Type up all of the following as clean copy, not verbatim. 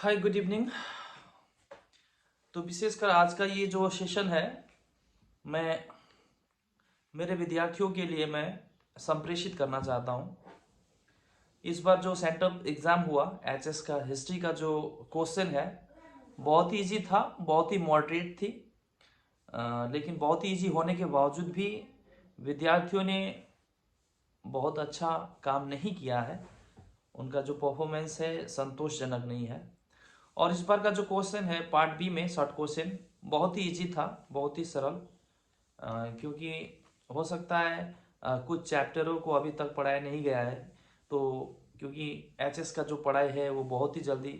Hi good evening. तो विशेषकर आज का ये जो सेशन है, मैं मेरे विद्यार्थियों के लिए मैं संप्रेषित करना चाहता हूँ। इस बार जो सेंट्रल एग्जाम हुआ एचएस का, हिस्ट्री का जो क्वेश्चन है बहुत ही इजी था, बहुत ही मॉडरेट थी। लेकिन बहुत ही इजी होने के बावजूद भी विद्यार्थियों ने बहुत अच्छा काम नहीं किया है। उनका जो परफॉर्मेंस है संतोषजनक नहीं है। और इस बार का जो क्वेश्चन है पार्ट बी में शॉर्ट क्वेश्चन बहुत ही इजी था, बहुत ही सरल। क्योंकि हो सकता है कुछ चैप्टरों को अभी तक पढ़ाया नहीं गया है, तो क्योंकि एचएस का जो पढ़ाई है वो बहुत ही जल्दी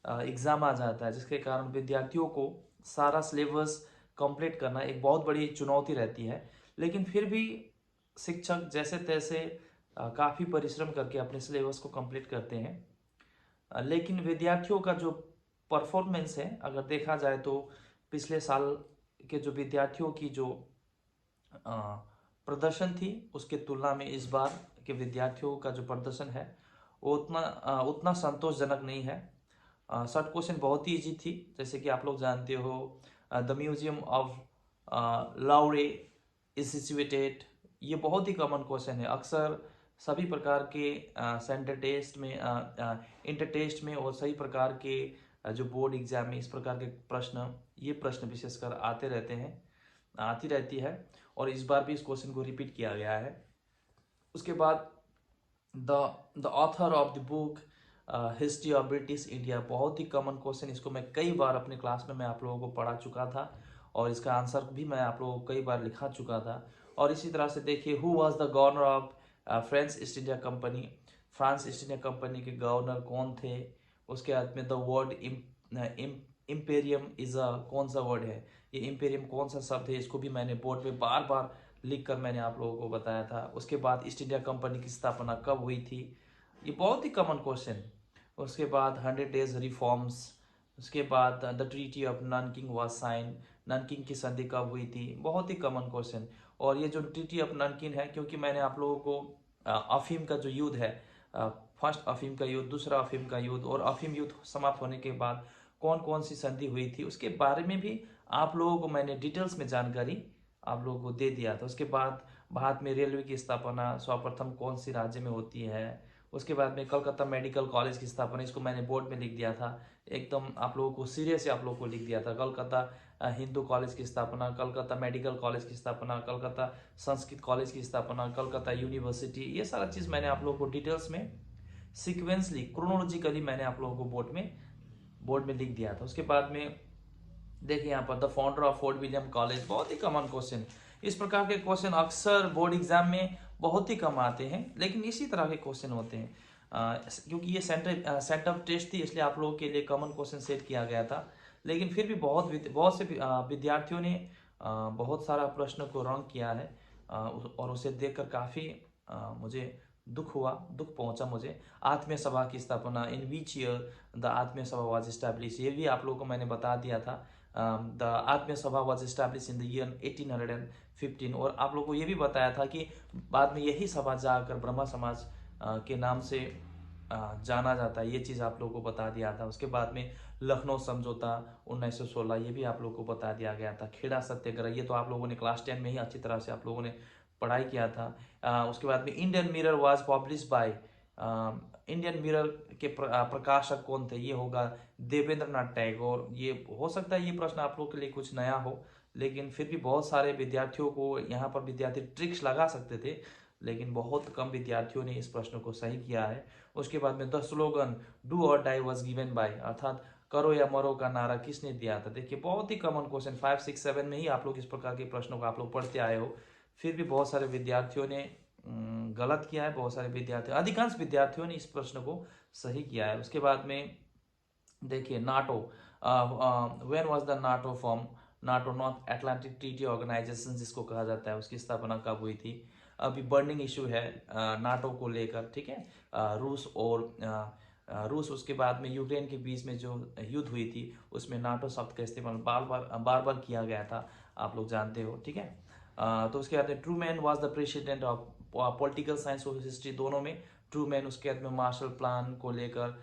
एग्ज़ाम आ जाता है, जिसके कारण विद्यार्थियों को सारा सिलेबस कंप्लीट करना एक बहुत बड़ी चुनौती रहती है। लेकिन फिर भी शिक्षक जैसे तैसे काफ़ी परिश्रम करके अपने सिलेबस को कंप्लीट करते हैं। लेकिन विद्यार्थियों का जो परफॉर्मेंस है अगर देखा जाए तो पिछले साल के जो विद्यार्थियों की जो प्रदर्शन थी उसके तुलना में इस बार के विद्यार्थियों का जो प्रदर्शन है वो उतना संतोषजनक नहीं है। शॉर्ट क्वेश्चन बहुत ही इजी थी, जैसे कि आप लोग जानते हो the museum of Louvre is situated. ये बहुत ही कॉमन क्वेश्चन है, अक्सर सभी प्रकार के सेंटर टेस्ट में, इंटर टेस्ट में और सही प्रकार के जो बोर्ड एग्जाम में इस प्रकार के ये प्रश्न विशेषकर आती रहती है। और इस बार भी इस क्वेश्चन को रिपीट किया गया है। उसके बाद the the author of the book history of British India, बहुत ही कॉमन क्वेश्चन। इसको मैं कई बार अपने क्लास में मैं आप लोगों को पढ़ा चुका था और इसका आंसर भी मैं आप लोगों को कई बार लिखा चुका था। और इसी तरह से देखिए, who was the governor of French east India company, France east India company के गवर्नर कौन थे। उसके बाद में द वर्ड इम्पेरियम इज अ कौन सा वर्ड है, ये इम्पेरियम कौन सा शब्द है, इसको भी मैंने बोर्ड पे बार बार लिख कर मैंने आप लोगों को बताया था। उसके बाद ईस्ट इंडिया कंपनी की स्थापना कब हुई थी, ये बहुत ही कॉमन क्वेश्चन। उसके बाद 100 डेज रिफॉर्म्स। उसके बाद the treaty of Nanking was sign, Nanking की संधि कब हुई थी, बहुत ही कॉमन क्वेश्चन। और ये जो ट्रीटी ऑफ ननकिंग है, क्योंकि मैंने आप लोगों को अफीम का जो युद्ध है, फर्स्ट अफीम का युद्ध, दूसरा अफीम का युद्ध और अफीम युद्ध समाप्त होने के बाद कौन कौन सी संधि हुई थी उसके बारे में भी आप लोगों को मैंने डिटेल्स में जानकारी आप लोगों को दे दिया था। उसके बाद भारत में रेलवे की स्थापना सर्वप्रथम कौन सी राज्य में होती है। उसके बाद में कलकत्ता मेडिकल कॉलेज की स्थापना, इसको मैंने बोर्ड में लिख दिया था, एकदम आप लोगों को सीरियस से आप लोगों को लिख दिया था। कलकत्ता हिंदू कॉलेज की स्थापना, कलकत्ता मेडिकल कॉलेज की स्थापना, कलकत्ता संस्कृत कॉलेज की स्थापना, कलकत्ता यूनिवर्सिटी, ये सारा चीज़ मैंने आप लोगों को डिटेल्स में सिक्वेंसली क्रोनोलॉजिकली मैंने आप लोगों को बोर्ड में लिख दिया था। उसके बाद में देखिए यहाँ पर the founder of fort William college, बहुत ही कॉमन क्वेश्चन। इस प्रकार के क्वेश्चन अक्सर बोर्ड एग्जाम में बहुत ही कम आते हैं, लेकिन इसी तरह के क्वेश्चन होते हैं। क्योंकि ये सेटअप टेस्ट थी, इसलिए आप लोगों के लिए कॉमन क्वेश्चन सेट किया गया था। लेकिन फिर भी बहुत से विद्यार्थियों ने बहुत सारा प्रश्न को रंग किया है। और उसे देखकर काफ़ी मुझे दुख पहुंचा मुझे। आत्मीय सभा की स्थापना, इन विच ईयर द आत्मीय सभा वाज एस्टैब्लिश, ये भी आप लोगों को मैंने बता दिया था। द आत्मीय सभा was establish in the year 1815। और आप लोगों को ये भी बताया था कि बाद में यही सभा जाकर ब्रह्मा समाज के नाम से जाना जाता है, ये चीज़ आप लोगों को बता दिया था। उसके बाद में लखनऊ समझौता 1916, ये भी आप लोगों को बता दिया गया था। खेड़ा सत्याग्रह, ये तो आप लोगों ने क्लास 10 में ही अच्छी तरह से आप लोगों ने पढ़ाई किया था। उसके बाद में Indian mirror was publish by, Indian mirror के प्रकाशक कौन थे, ये होगा देवेंद्र नाथ टैगोर। ये हो सकता है ये प्रश्न आप लोग के लिए कुछ नया हो, लेकिन फिर भी बहुत सारे विद्यार्थियों को यहाँ पर विद्यार्थी ट्रिक्स लगा सकते थे, लेकिन बहुत कम विद्यार्थियों ने इस प्रश्न को सही किया है। उसके बाद में द स्लोगन डू और डाई वाज गिवन बाय, अर्थात करो या मरो का नारा किसने दिया था। देखिए बहुत ही कॉमन क्वेश्चन, 5, 6, 7 में ही आप लोग इस प्रकार के प्रश्नों को आप लोग पढ़ते आए हो। फिर भी बहुत सारे विद्यार्थियों ने गलत किया है, बहुत सारे अधिकांश विद्यार्थियों ने इस प्रश्न को सही किया है। उसके बाद में देखिए NATO, when was the NATO form, NATO North Atlantic Treaty Organization जिसको कहा जाता है, उसकी स्थापना कब हुई थी। अभी बर्निंग इशू है नाटो को लेकर, ठीक है। रूस उसके बाद में यूक्रेन के बीच में जो युद्ध हुई थी उसमें नाटो शब्द का इस्तेमाल बार बार किया गया था, आप लोग जानते हो, ठीक है। तो उसके बाद true man was the president of political science और हिस्ट्री, दोनों में ट्रू मैन। उसके बाद में मार्शल प्लान को लेकर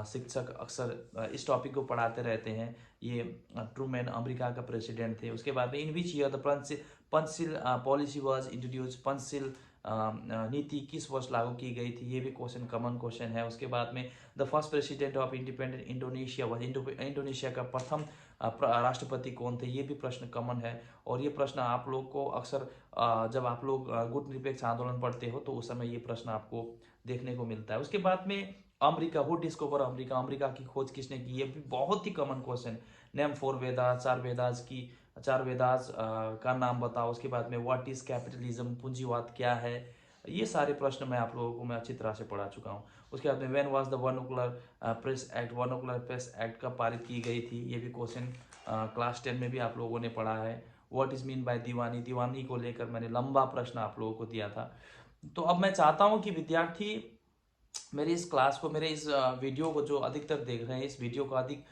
शिक्षक अक्सर इस टॉपिक को पढ़ाते रहते हैं। ये ट्रूमैन अमेरिका का प्रेसिडेंट थे। उसके बाद में in which year the Panchsheel policy was introduce, Panchsheel नीति किस वर्ष लागू की गई थी, ये भी क्वेश्चन कॉमन क्वेश्चन है। उसके बाद में the first president of independent Indonesia was, Indonesia का प्रथम राष्ट्रपति कौन थे, ये भी प्रश्न कॉमन है। और ये प्रश्न आप लोग को अक्सर जब आप लोग गुटनिरपेक्ष आंदोलन पढ़ते हो तो उस समय ये प्रश्न आपको देखने को मिलता है। उसके बाद में America, who discover America, America की खोज किसने की, ये भी बहुत ही common question. Name four Vedas, चार वेदास का नाम बताओ। उसके बाद में व्हाट इज कैपिटलिज्म, पूंजीवाद क्या है, ये सारे प्रश्न मैं आप लोगों को मैं अच्छी तरह से पढ़ा चुका हूँ। उसके बाद में when was the vernacular press act, vernacular press act कब पारित की गई थी, ये भी क्वेश्चन क्लास 10 में भी आप लोगों ने पढ़ा है। व्हाट इज मीन बाय दीवानी, दीवानी को लेकर मैंने लंबा प्रश्न आप लोगों को दिया था। तो अब मैं चाहता हूँ कि विद्यार्थी मेरी इस क्लास को, मेरे इस वीडियो को जो अधिकतर देख रहे हैं, इस वीडियो को अधिक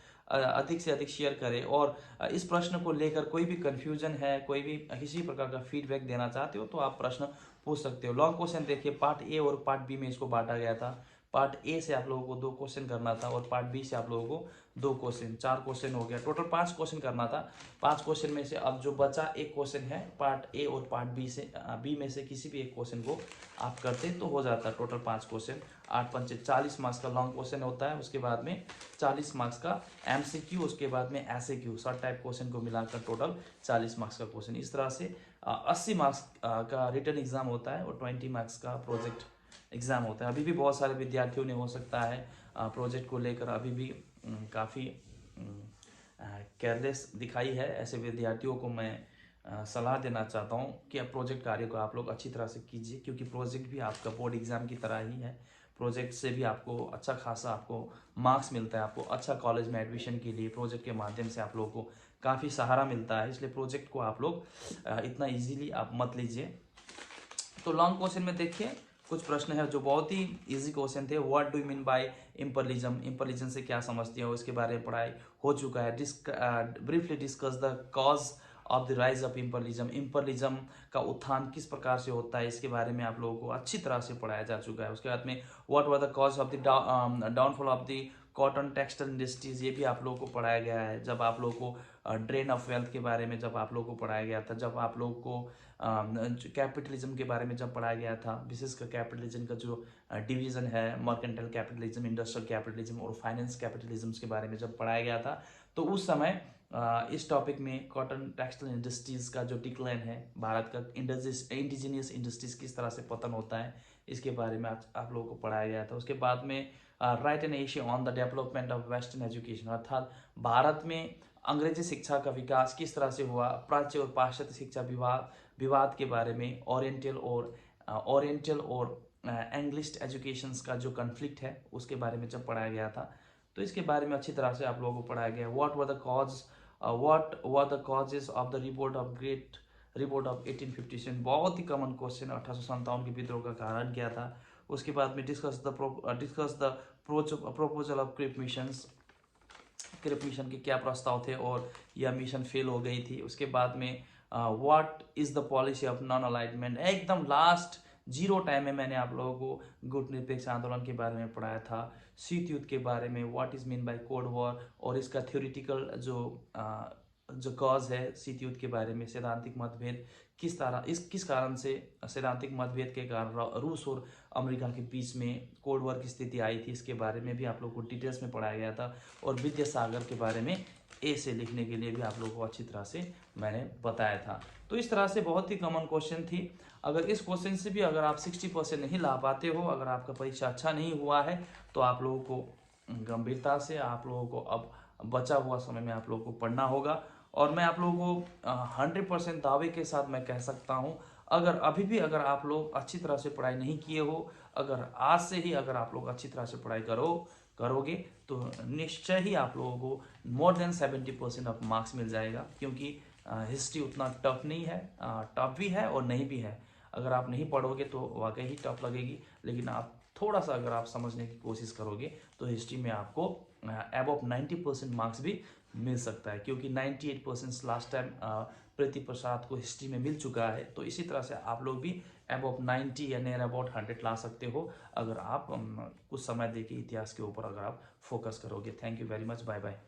से अधिक शेयर करें। और इस प्रश्न को लेकर कोई भी कंफ्यूजन है, कोई भी किसी प्रकार का फीडबैक देना चाहते हो तो आप प्रश्न पूछ सकते हो। लॉन्ग क्वेश्चन देखिए, पार्ट ए और पार्ट बी में इसको बांटा गया था। पार्ट ए से आप लोगों को 2 क्वेश्चन करना था और पार्ट बी से आप लोगों को 2 क्वेश्चन, 4 क्वेश्चन हो गया। टोटल 5 क्वेश्चन करना था। 5 क्वेश्चन में से अब जो बचा एक क्वेश्चन है पार्ट ए और पार्ट बी में से किसी भी एक क्वेश्चन को आप करते तो हो जाता। टोटल 5 क्वेश्चन, 8 पंचे 40 मार्क्स का लॉन्ग क्वेश्चन होता है। उसके बाद में 40 मार्क्स का एमसीक्यू, उसके बाद में एसएक्यू, शॉर्ट टाइप क्वेश्चन को मिलाकर टोटल 40 मार्क्स का क्वेश्चन। इस तरह से 80 मार्क्स का रिटर्न एग्जाम होता है और 20 मार्क्स का प्रोजेक्ट एग्जाम होता है। अभी भी बहुत सारे विद्यार्थियों ने हो सकता है प्रोजेक्ट को लेकर अभी भी काफ़ी केयरलेस दिखाई है। ऐसे विद्यार्थियों को मैं सलाह देना चाहता हूं कि अब प्रोजेक्ट कार्य को आप लोग अच्छी तरह से कीजिए, क्योंकि प्रोजेक्ट भी आपका बोर्ड एग्जाम की तरह ही है। प्रोजेक्ट से भी आपको अच्छा खासा आपको मार्क्स मिलता है। आपको अच्छा कॉलेज में एडमिशन के लिए प्रोजेक्ट के माध्यम से आप लोगों को काफ़ी सहारा मिलता है। इसलिए प्रोजेक्ट को आप लोग इतना ईजीली आप मत लीजिए। तो लॉन्ग क्वेश्चन में देखिए कुछ प्रश्न है जो बहुत ही इजी क्वेश्चन थे। What do you mean by imperialism, imperialism से क्या समझते हो, इसके बारे में पढ़ाई हो चुका है। Briefly discuss the cause of the rise of imperialism, imperialism का उत्थान किस प्रकार से होता है, इसके बारे में आप लोगों को अच्छी तरह से पढ़ाया जा चुका है। उसके बाद में what were the cause of the downfall of the cotton textile industries, ये भी आप लोगों को पढ़ाया गया है। जब आप लोगों को ड्रेन ऑफ वेल्थ के बारे में जब आप लोगों को पढ़ाया गया था, जब आप लोगों को कैपिटलिज्म के बारे में जब पढ़ाया गया था, विशेषकर कैपिटलिज्म का जो डिवीजन है, मर्केंटाइल कैपिटलिज्म, इंडस्ट्रियल कैपिटलिज्म और फाइनेंस कैपिटलिज्म के बारे में जब पढ़ाया गया था, तो उस समय इस टॉपिक में कॉटन टेक्सटाइल इंडस्ट्रीज का जो डिक्लाइन है, भारत का इंडिजीनियस इंडस्ट्रीज किस तरह से पतन होता है, इसके बारे में आप लोगों को पढ़ाया गया था। उसके बाद में write an essay on the development of western education, अर्थात भारत में अंग्रेजी शिक्षा का विकास किस तरह से हुआ, प्राच्य और पाश्चात्य शिक्षा विवाद के बारे में, ओरिएंटल और इंग्लिश एजुकेशंस का जो कन्फ्लिक्ट है उसके बारे में जब पढ़ाया गया था, तो इसके बारे में अच्छी तरह से आप लोगों को पढ़ाया गया। What were the causes of the revolt of 1857, बहुत ही कॉमन क्वेश्चन, 1857 के विद्रोह का कारण क्या था। उसके बाद में discuss the proposal of Cripps mission के क्या प्रस्ताव थे और यह मिशन फेल हो गई थी। उसके बाद में what is the policy of non alignment, एकदम लास्ट 0 टाइम में मैंने आप लोगों को गुटनिरपेक्ष आंदोलन के बारे में पढ़ाया था। शीत युद्ध के बारे में, what is mean by cold war और इसका थ्योरेटिकल जो कॉज है शीत युद्ध के बारे में, सैद्धांतिक मतभेद किस कारण से सैद्धांतिक मतभेद के कारण रूस और अमेरिका के बीच में कोल्ड वॉर की स्थिति आई थी, इसके बारे में भी आप लोगों को डिटेल्स में पढ़ाया गया था। और विद्यासागर के बारे में ए से लिखने के लिए भी आप लोगों को अच्छी तरह से मैंने बताया था। तो इस तरह से बहुत ही कॉमन क्वेश्चन थी। अगर इस क्वेश्चन से भी अगर आप 60% नहीं ला पाते हो, अगर आपका परीक्षा अच्छा नहीं हुआ है, तो आप लोगों को गंभीरता से आप लोगों को अब बचा हुआ समय में आप लोगों को पढ़ना होगा। और मैं आप लोगों को 100% दावे के साथ मैं कह सकता हूँ, अगर आप लोग अच्छी तरह से पढ़ाई नहीं किए हो, अगर आज से ही अगर आप लोग अच्छी तरह से पढ़ाई करोगे तो निश्चय ही आप लोगों को मोर देन 70% ऑफ मार्क्स मिल जाएगा। क्योंकि हिस्ट्री उतना टफ नहीं है, टफ भी है और नहीं भी है। अगर आप नहीं पढ़ोगे तो वाकई ही टफ लगेगी, लेकिन आप थोड़ा सा अगर आप समझने की कोशिश करोगे तो हिस्ट्री में आपको अबव 90% मार्क्स भी मिल सकता है। क्योंकि 98% लास्ट टाइम प्रीति प्रसाद को हिस्ट्री में मिल चुका है। तो इसी तरह से आप लोग भी अबाउट 90 या नियर अबाउट 100 ला सकते हो अगर आप कुछ समय देके इतिहास के ऊपर अगर आप फोकस करोगे। Thank you very much, bye bye.